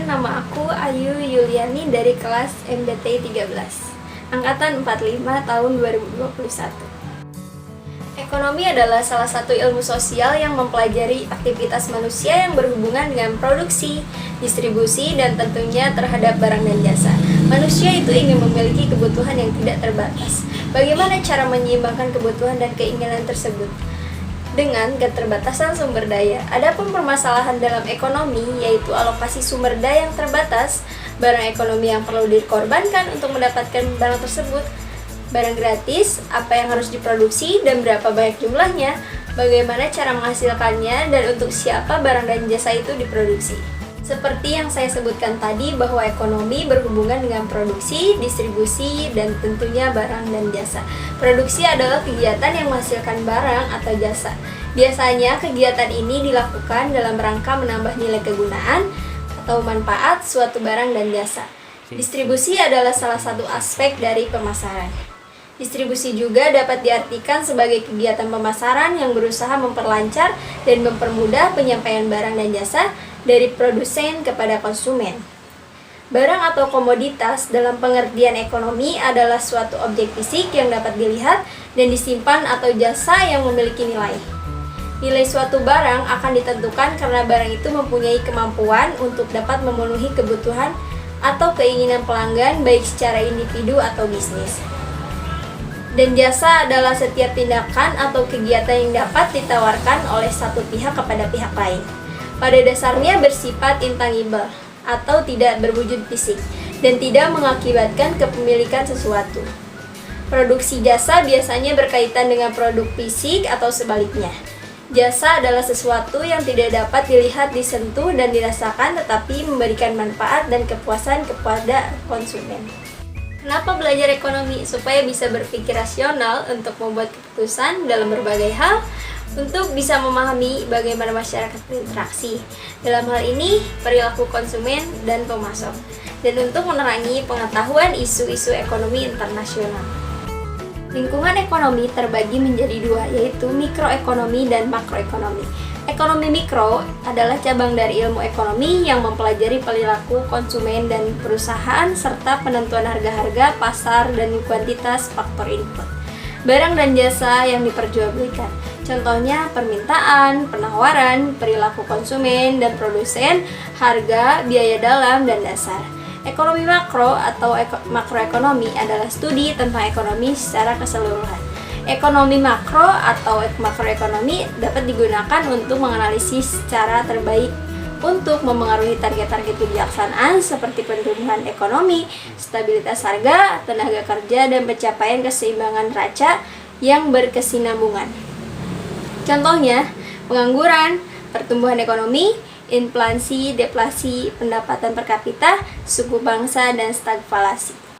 Kenalin, nama aku Ayu Yuliani dari kelas MDT 13 Angkatan 45 tahun 2021. Ekonomi adalah salah satu ilmu sosial yang mempelajari aktivitas manusia yang berhubungan dengan produksi, distribusi, dan tentunya terhadap barang dan jasa. Manusia itu ingin memiliki kebutuhan yang tidak terbatas. Bagaimana cara menyeimbangkan kebutuhan dan keinginan tersebut? Dengan keterbatasan sumber daya. Adapun permasalahan dalam ekonomi yaitu alokasi sumber daya yang terbatas, barang ekonomi yang perlu dikorbankan untuk mendapatkan barang tersebut, barang gratis, apa yang harus diproduksi dan berapa banyak jumlahnya, bagaimana cara menghasilkannya, dan untuk siapa barang dan jasa itu diproduksi. Seperti yang saya sebutkan tadi bahwa ekonomi berhubungan dengan produksi, distribusi, dan tentunya barang dan jasa. Produksi adalah kegiatan yang menghasilkan barang atau jasa. Biasanya kegiatan ini dilakukan dalam rangka menambah nilai kegunaan atau manfaat suatu barang dan jasa. Distribusi adalah salah satu aspek dari pemasaran. Distribusi juga dapat diartikan sebagai kegiatan pemasaran yang berusaha memperlancar dan mempermudah penyampaian barang dan jasa dari produsen kepada konsumen. Barang atau komoditas dalam pengertian ekonomi adalah suatu objek fisik yang dapat dilihat dan disimpan atau jasa yang memiliki nilai. Nilai suatu barang akan ditentukan karena barang itu mempunyai kemampuan untuk dapat memenuhi kebutuhan atau keinginan pelanggan baik secara individu atau bisnis. Dan jasa adalah setiap tindakan atau kegiatan yang dapat ditawarkan oleh satu pihak kepada pihak lain. Pada dasarnya bersifat intangible atau tidak berwujud fisik dan tidak mengakibatkan kepemilikan sesuatu. Produksi jasa biasanya berkaitan dengan produk fisik atau sebaliknya. Jasa adalah sesuatu yang tidak dapat dilihat, disentuh, dan dirasakan tetapi memberikan manfaat dan kepuasan kepada konsumen. Kenapa belajar ekonomi? Supaya bisa berpikir rasional untuk membuat keputusan dalam berbagai hal, untuk bisa memahami bagaimana masyarakat berinteraksi, dalam hal ini perilaku konsumen dan pemasok, dan untuk menerangi pengetahuan isu-isu ekonomi internasional. Lingkungan ekonomi terbagi menjadi dua, yaitu mikroekonomi dan makroekonomi. Ekonomi mikro adalah cabang dari ilmu ekonomi yang mempelajari perilaku konsumen dan perusahaan serta penentuan harga-harga, pasar, dan kuantitas faktor input barang dan jasa yang diperjualbelikan. Contohnya permintaan, penawaran, perilaku konsumen dan produsen, harga, biaya dalam, dan dasar. Ekonomi makro atau makroekonomi adalah studi tentang ekonomi secara keseluruhan. Ekonomi makro atau makroekonomi dapat digunakan untuk menganalisis cara terbaik untuk memengaruhi target-target kebijaksanaan seperti pertumbuhan ekonomi, stabilitas harga, tenaga kerja, dan pencapaian keseimbangan neraca yang berkesinambungan. Contohnya, pengangguran, pertumbuhan ekonomi, inflasi, deflasi, pendapatan per kapita, suku bangsa, dan stagflasi.